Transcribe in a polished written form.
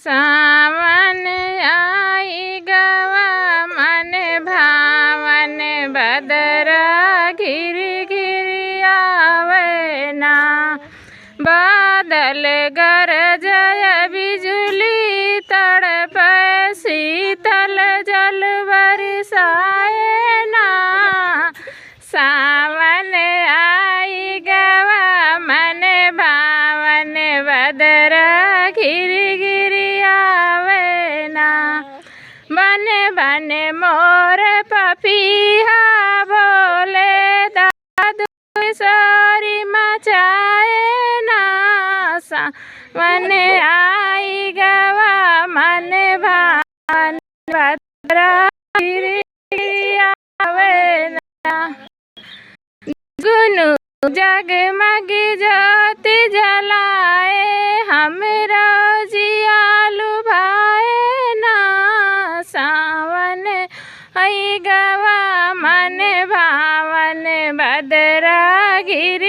सावन आई गवा मन भावन बदरा घिर घिर आवे ना। बादल गरजय बिजुली तड़प शीतल जल बरसाए ना। सावन आई गवा मन भावन बदरा घिर घिर आवे ना। बन बन मोर पपीहा बोले दादू सोरी मचाए ना। सावन आई गवा मन भावन बदरा घिर घिर आवे ना। गुनु जगमग ज्योति जलाए हमरा जियालु भाए ना। सावन आई गवा मन भावन बदरा घिर